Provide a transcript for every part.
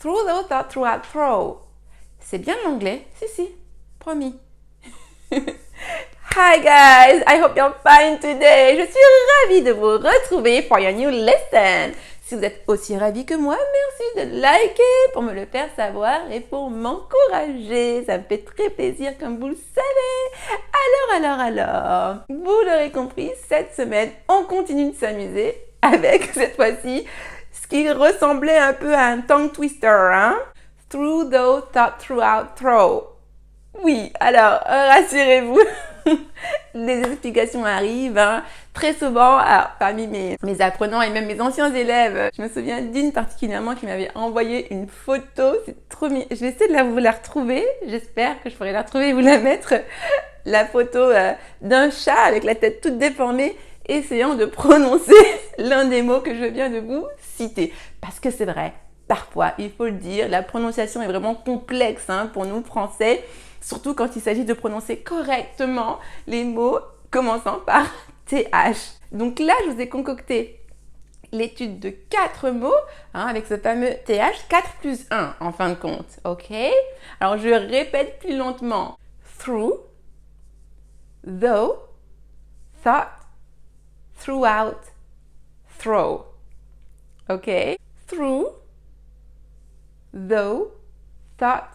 Through, though, thought, throughout, throw. C'est bien l'anglais? Si, promis. Hi guys, I hope you're fine today. Je suis ravie de vous retrouver for your new lesson. Si vous êtes aussi ravis que moi, merci de liker pour me le faire savoir et pour m'encourager. Ça me fait très plaisir comme vous le savez. Alors, vous l'aurez compris, cette semaine, on continue de s'amuser avec cette fois-ci ce qui ressemblait un peu à un tongue twister, hein? Through, though, thought, throughout, throw. Oui, alors, rassurez-vous, les explications arrivent, hein, très souvent. Alors, parmi mes apprenants et même mes anciens élèves, je me souviens d'une particulièrement qui m'avait envoyé une photo, c'est trop mignon. Je vais essayer de vous la retrouver, j'espère que je pourrai la retrouver et vous la mettre, la photo d'un chat avec la tête toute déformée, essayant de prononcer l'un des mots que je viens de vous citer. Parce que c'est vrai, parfois, il faut le dire, la prononciation est vraiment complexe, hein, pour nous Français, surtout quand il s'agit de prononcer correctement les mots commençant par TH. Donc là, je vous ai concocté l'étude de 4 mots, hein, avec ce fameux TH, 4 plus 1 en fin de compte, ok? Alors, je répète plus lentement. Through, though, thought, throughout, throw. Ok? Through, though, thought,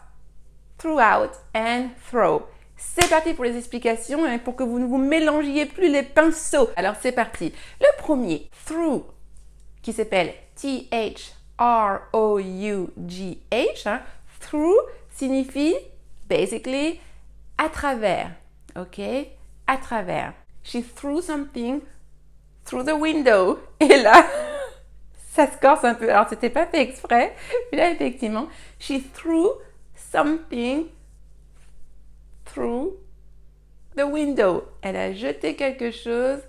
throughout and throw. C'est parti pour les explications et pour que vous ne vous mélangiez plus les pinceaux. Alors c'est parti. Le premier, through, qui s'appelle T-H-R-O-U-G-H. Hein. Through signifie basically à travers. Ok? À travers. She threw something through the window. Et là, ça se corse un peu. Alors c'était pas fait exprès. Mais là effectivement, she threw something through the window. Elle a jeté quelque chose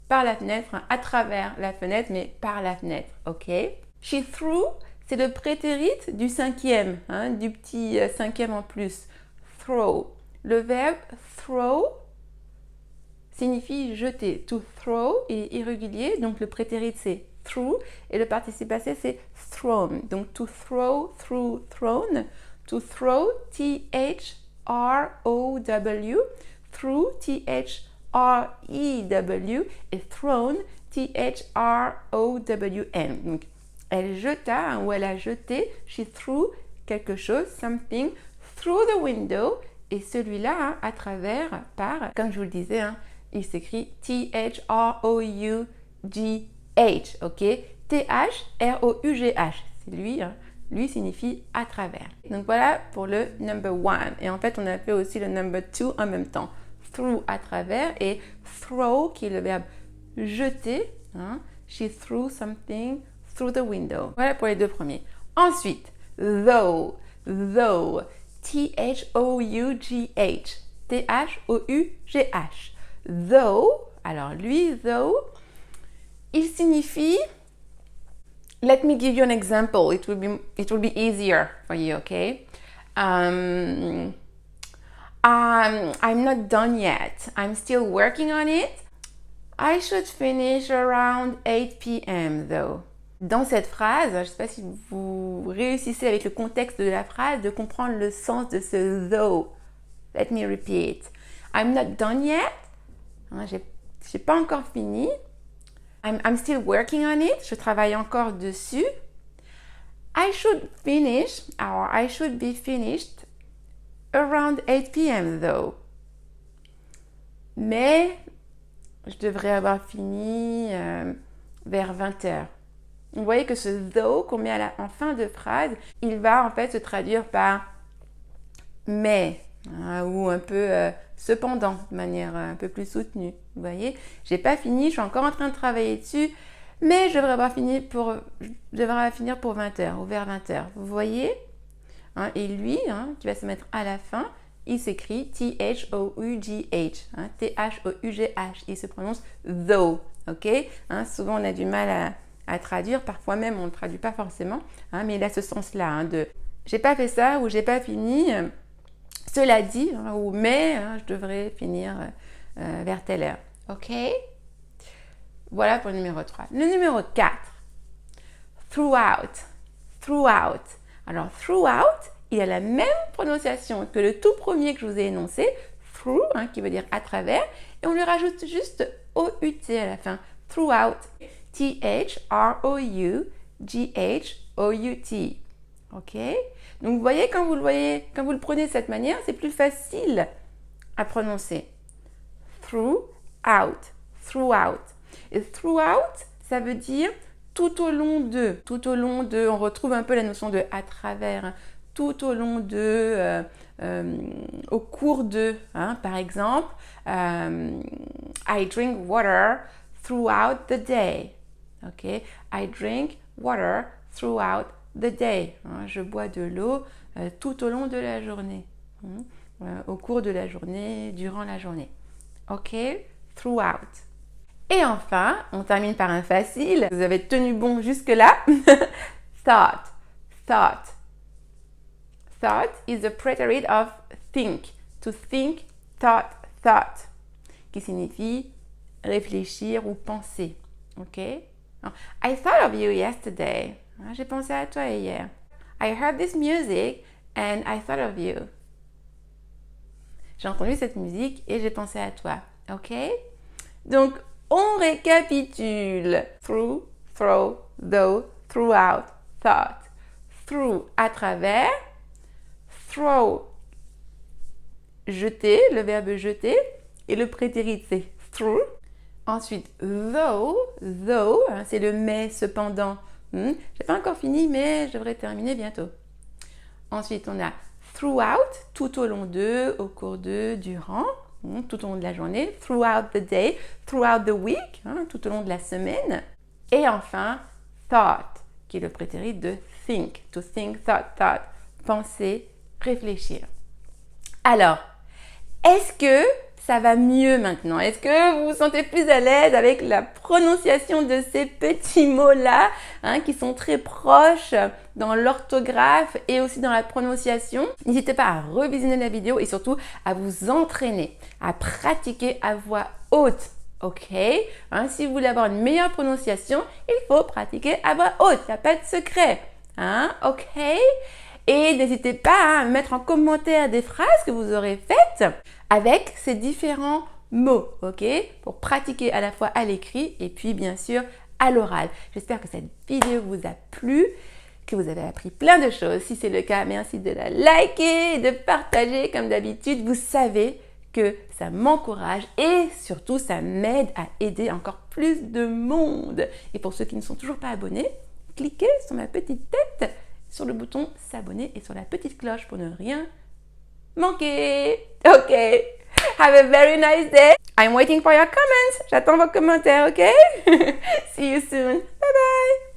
par la fenêtre, hein, à travers la fenêtre, mais par la fenêtre, ok? She threw, c'est le prétérit du cinquième, hein, du petit cinquième en plus. Throw. Le verbe throw signifie jeter. To throw est irrégulier, donc le prétérit c'est through et le participe passé c'est thrown. Donc to throw, through, thrown. To throw, T-H-R-O-W, through, T-H-R-E-W, et thrown, T-H-R-O-W-N. Donc, elle jeta, hein, ou elle a jeté, she threw quelque chose, something, through the window, et celui-là, hein, à travers, par, comme je vous le disais, hein, il s'écrit T-H-R-O-U-G-H, ok? T-H-R-O-U-G-H, c'est lui, hein. Lui signifie à travers. Donc voilà pour le number one. Et en fait, on a fait aussi le number two en même temps. Through, à travers, et throw, qui est le verbe jeter. Hein? She threw something through the window. Voilà pour les deux premiers. Ensuite, though. Though. T-H-O-U-G-H. T-H-O-U-G-H. Though. Alors lui, though, il signifie... Let me give you an example. It will be easier for you, okay? I'm not done yet. I'm still working on it. I should finish around 8 p.m. though. Dans cette phrase, je ne sais pas si vous réussissez avec le contexte de la phrase de comprendre le sens de ce though. Let me repeat. I'm not done yet. J'ai pas encore fini. I'm still working on it. Je travaille encore dessus. I should finish, or I should be finished around 8 p.m. though. Mais je devrais avoir fini vers 20h. Vous voyez que ce though qu'on met en fin de phrase, il va en fait se traduire par mais, hein, ou un peu cependant, de manière un peu plus soutenue. Vous voyez, j'ai pas fini, je suis encore en train de travailler dessus, mais je devrais finir pour 20h ou vers 20h. Vous voyez, hein, et lui, hein, qui va se mettre à la fin, il s'écrit T-H-O-U-G-H, hein, T-H-O-U-G-H. Il se prononce though, ok, hein, souvent on a du mal à traduire, parfois même on ne traduit pas forcément, hein, mais il a ce sens-là, hein, de j'ai pas fait ça ou j'ai pas fini. Cela dit, hein, ou mais, hein, je devrais finir vers telle heure. Ok? Voilà pour le numéro 3. Le numéro 4. Throughout. Throughout. Alors, throughout, il a la même prononciation que le tout premier que je vous ai énoncé, through, qui veut dire à travers, et on lui rajoute juste O-U-T à la fin, throughout, T-H-R-O-U-G-H-O-U-T. Ok? Donc, vous voyez, quand vous le prenez de cette manière, c'est plus facile à prononcer. Throughout, throughout. Et throughout, ça veut dire tout au long de. Tout au long de, on retrouve un peu la notion de à travers. Tout au long de, au cours de. Par exemple, I drink water throughout the day. Ok? I drink water throughout the day. Je bois de l'eau tout au long de la journée. Au cours de la journée, durant la journée. Ok? Throughout. Et enfin, on termine par un facile. Vous avez tenu bon jusque-là. Thought. Thought. Thought is the preterite of think. To think, thought, thought. Qui signifie réfléchir ou penser. Ok? I thought of you yesterday. J'ai pensé à toi hier. I heard this music and I thought of you. J'ai entendu cette musique et j'ai pensé à toi. Ok? Donc, on récapitule. Through, throw, though, throughout, thought. Through, à travers. Throw, jeter, le verbe jeter. Et le prétérit, c'est through. Ensuite, though, c'est le mais, cependant. J'ai pas encore fini, mais je devrais terminer bientôt. Ensuite, on a throughout, tout au long de, au cours de, durant, tout au long de la journée. Throughout the day, throughout the week, tout au long de la semaine. Et enfin, thought, qui est le prétérit de think. To think, thought. Penser, réfléchir. Alors, est-ce que ça va mieux maintenant? Est-ce que vous vous sentez plus à l'aise avec la prononciation de ces petits mots-là, qui sont très proches dans l'orthographe et aussi dans la prononciation? N'hésitez pas à revisionner la vidéo et surtout à vous entraîner, à pratiquer à voix haute. Ok? Si vous voulez avoir une meilleure prononciation, il faut pratiquer à voix haute. Il n'y a pas de secret. Ok? Et n'hésitez pas à mettre en commentaire des phrases que vous aurez faites avec ces différents mots, ok? Pour pratiquer à la fois à l'écrit et puis bien sûr à l'oral. J'espère que cette vidéo vous a plu, que vous avez appris plein de choses. Si c'est le cas, merci de la liker et de partager comme d'habitude. Vous savez que ça m'encourage et surtout ça m'aide à aider encore plus de monde. Et pour ceux qui ne sont toujours pas abonnés, cliquez sur ma petite tête, sur le bouton s'abonner et sur la petite cloche pour ne rien manquer. Ok. Have a very nice day. I'm waiting for your comments. J'attends vos commentaires, ok? See you soon. Bye bye.